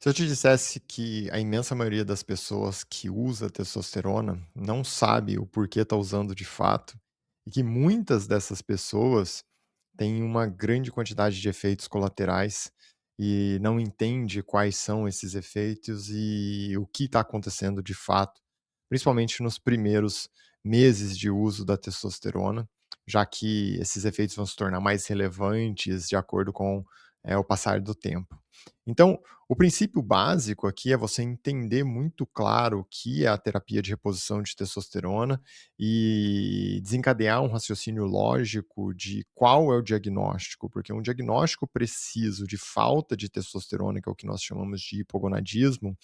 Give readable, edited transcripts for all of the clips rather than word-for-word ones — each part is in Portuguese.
Se eu te dissesse que a imensa maioria das pessoas que usa testosterona não sabe o porquê está usando de fato, e que muitas dessas pessoas têm uma grande quantidade de efeitos colaterais e não entende quais são esses efeitos e o que está acontecendo de fato, principalmente nos primeiros meses de uso da testosterona, já que esses efeitos vão se tornar mais relevantes de acordo com o passar do tempo. Então, o princípio básico aqui é você entender muito claro o que é a terapia de reposição de testosterona e desencadear um raciocínio lógico de qual é o diagnóstico, porque um diagnóstico preciso de falta de testosterona, que é o que nós chamamos de hipogonadismo,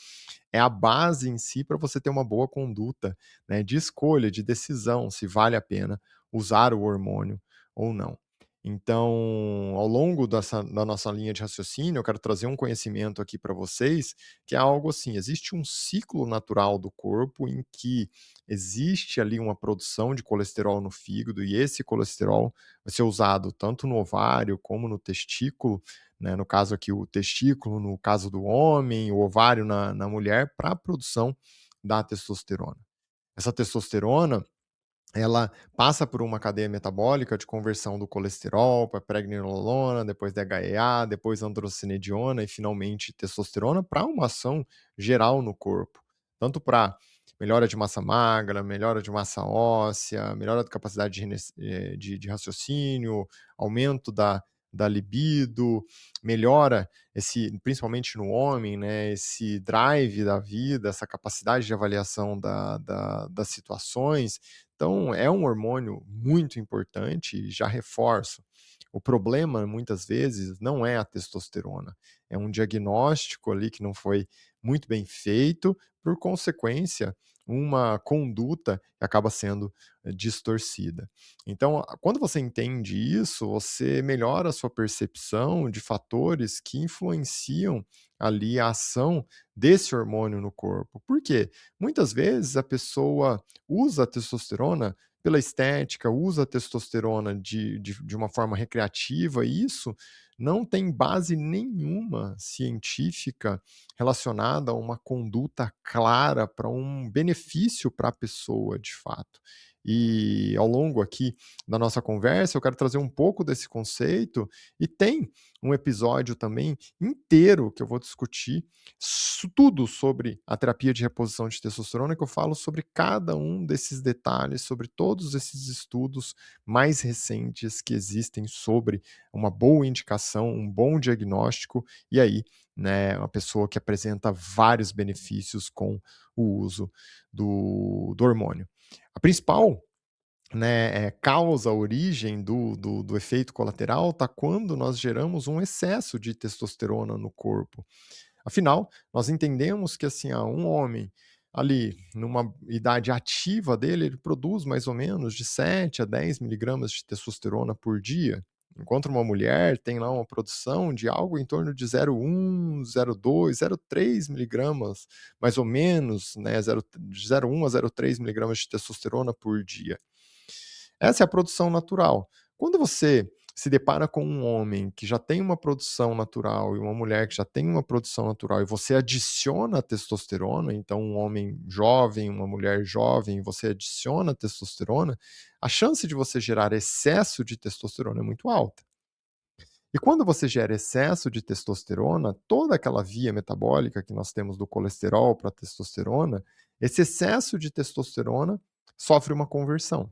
é a base em si para você ter uma boa conduta, né, de escolha, de decisão, se vale a pena usar o hormônio ou não. Então, ao longo da nossa linha de raciocínio, eu quero trazer um conhecimento aqui para vocês, que é algo assim: existe um ciclo natural do corpo em que existe ali uma produção de colesterol no fígado, e esse colesterol vai ser usado tanto no ovário como no testículo, né, no caso aqui o testículo, no caso do homem, o ovário na mulher, para a produção da testosterona. Essa testosterona, ela passa por uma cadeia metabólica de conversão do colesterol para pregnenolona, depois DHEA, depois androstenediona e finalmente testosterona para uma ação geral no corpo, tanto para melhora de massa magra, melhora de massa óssea, melhora da capacidade de raciocínio, aumento da libido, melhora esse, principalmente no homem, né, esse drive da vida, essa capacidade de avaliação das situações. Então, é um hormônio muito importante e já reforço, o problema muitas vezes não é a testosterona, é um diagnóstico ali que não foi muito bem feito, por consequência, uma conduta que acaba sendo distorcida. Então, quando você entende isso, você melhora a sua percepção de fatores que influenciam ali a ação desse hormônio no corpo. Por quê? Muitas vezes a pessoa usa a testosterona pela estética, usa a testosterona de uma forma recreativa, e isso não tem base nenhuma científica relacionada a uma conduta clara para um benefício para a pessoa, de fato. E ao longo aqui da nossa conversa, eu quero trazer um pouco desse conceito, e tem um episódio também inteiro que eu vou discutir tudo sobre a terapia de reposição de testosterona, que eu falo sobre cada um desses detalhes, sobre todos esses estudos mais recentes que existem sobre uma boa indicação, um bom diagnóstico, e aí, né, uma pessoa que apresenta vários benefícios com o uso do hormônio. A principal, né, causa, origem do efeito colateral está quando nós geramos um excesso de testosterona no corpo. Afinal, nós entendemos que, assim, um homem ali numa idade ativa dele, ele produz mais ou menos de 7 a 10 miligramas de testosterona por dia, enquanto uma mulher tem lá uma produção de algo em torno de 0,1, 0,2, 0,3 miligramas, mais ou menos, né, de 0,1 a 0,3 miligramas de testosterona por dia. Essa é a produção natural. Quando você se depara com um homem que já tem uma produção natural e uma mulher que já tem uma produção natural, e você adiciona a testosterona, então um homem jovem, uma mulher jovem, você adiciona a testosterona, a chance de você gerar excesso de testosterona é muito alta. E quando você gera excesso de testosterona, toda aquela via metabólica que nós temos do colesterol para a testosterona, esse excesso de testosterona sofre uma conversão.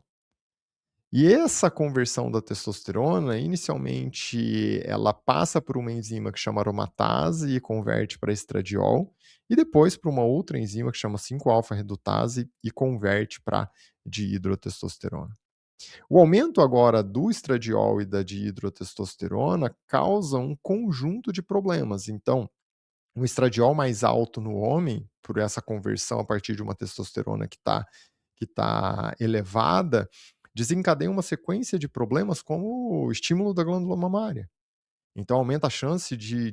E essa conversão da testosterona, inicialmente, ela passa por uma enzima que chama aromatase e converte para estradiol, e depois para uma outra enzima que chama 5-alfa-redutase e converte para dihidrotestosterona. O aumento agora do estradiol e da dihidrotestosterona causa um conjunto de problemas. Então, um estradiol mais alto no homem, por essa conversão a partir de uma testosterona que tá elevada, desencadeia uma sequência de problemas como o estímulo da glândula mamária. Então aumenta a chance de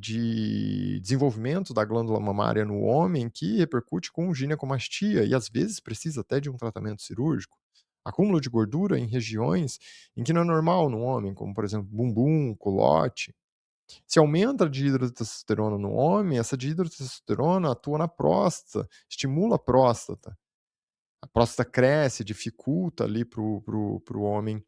desenvolvimento da glândula mamária no homem, que repercute com ginecomastia e às vezes precisa até de um tratamento cirúrgico. Acúmulo de gordura em regiões em que não é normal no homem, como por exemplo bumbum, culote. Se aumenta a dihidrotestosterona no homem, essa dihidrotestosterona atua na próstata, estimula a próstata. A próstata cresce, dificulta ali para o homem,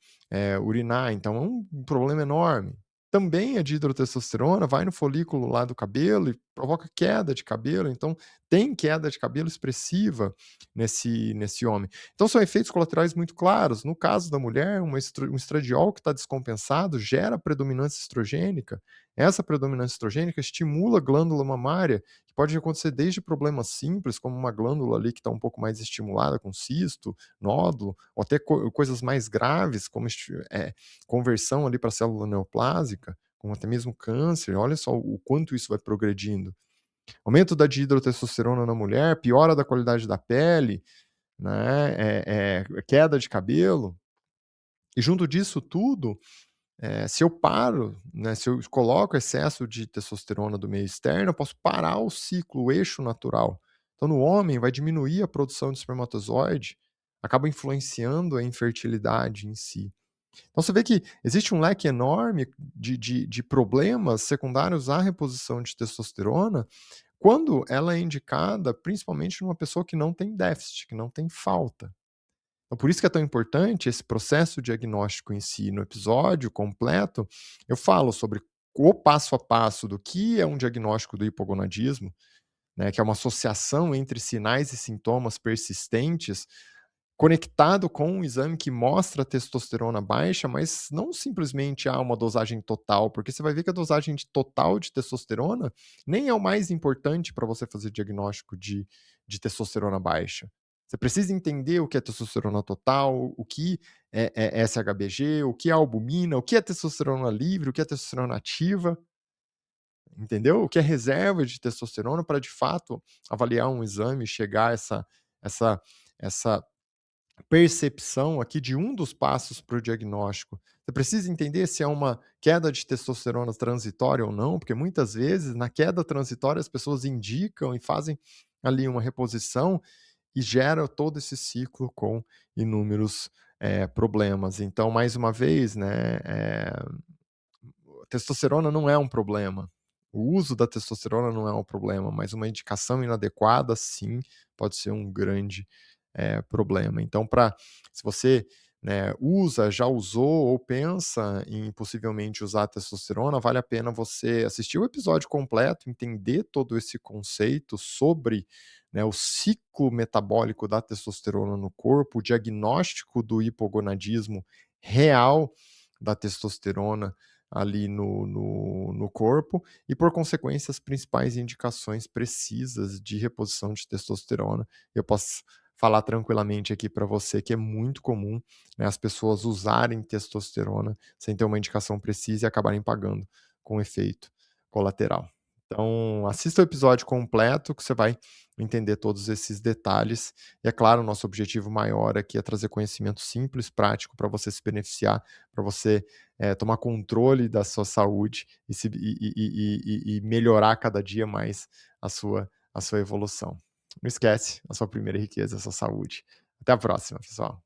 urinar, então é um problema enorme. Também a dihidrotestosterona vai no folículo lá do cabelo e provoca queda de cabelo, então tem queda de cabelo expressiva nesse homem. Então são efeitos colaterais muito claros. No caso da mulher, um estradiol que está descompensado gera predominância estrogênica. Essa predominância estrogênica estimula a glândula mamária, que pode acontecer desde problemas simples, como uma glândula ali que está um pouco mais estimulada com cisto, nódulo, ou até coisas mais graves, como conversão ali para célula neoplásica, como até mesmo câncer. Olha só o quanto isso vai progredindo. Aumento da dihidrotestosterona na mulher, piora da qualidade da pele, né, queda de cabelo. E junto disso tudo, se eu paro, né, se eu coloco excesso de testosterona do meio externo, eu posso parar o ciclo, o eixo natural. Então, no homem, vai diminuir a produção de espermatozoide, acaba influenciando a infertilidade em si. Então, você vê que existe um leque enorme de problemas secundários à reposição de testosterona, quando ela é indicada principalmente numa pessoa que não tem déficit, que não tem falta. Então, por isso que é tão importante esse processo diagnóstico em si. No episódio completo, eu falo sobre o passo a passo do que é um diagnóstico do hipogonadismo, né, que é uma associação entre sinais e sintomas persistentes, conectado com um exame que mostra a testosterona baixa, mas não simplesmente uma dosagem total, porque você vai ver que a dosagem total de testosterona nem é o mais importante para você fazer diagnóstico de testosterona baixa. Você precisa entender o que é testosterona total, o que é SHBG, o que é albumina, o que é testosterona livre, o que é testosterona ativa, entendeu? O que é reserva de testosterona para, de fato, avaliar um exame e chegar a essa percepção aqui de um dos passos para o diagnóstico. Você precisa entender se é uma queda de testosterona transitória ou não, porque muitas vezes na queda transitória as pessoas indicam e fazem ali uma reposição e gera todo esse ciclo com inúmeros problemas. Então, mais uma vez, né, a testosterona não é um problema. O uso da testosterona não é um problema, mas uma indicação inadequada, sim, pode ser um grande problema. Então, se você, né, usa, já usou ou pensa em possivelmente usar testosterona, vale a pena você assistir o episódio completo, entender todo esse conceito sobre, né, o ciclo metabólico da testosterona no corpo, o diagnóstico do hipogonadismo real da testosterona ali no corpo e, por consequência, as principais indicações precisas de reposição de testosterona. Eu posso falar tranquilamente aqui para você que é muito comum, né, as pessoas usarem testosterona sem ter uma indicação precisa e acabarem pagando com efeito colateral. Então, assista o episódio completo que você vai entender todos esses detalhes. E é claro, o nosso objetivo maior aqui é trazer conhecimento simples, prático, para você se beneficiar, para você tomar controle da sua saúde e melhorar cada dia mais a sua evolução. Não esquece, a sua primeira riqueza é a sua saúde. Até a próxima, pessoal.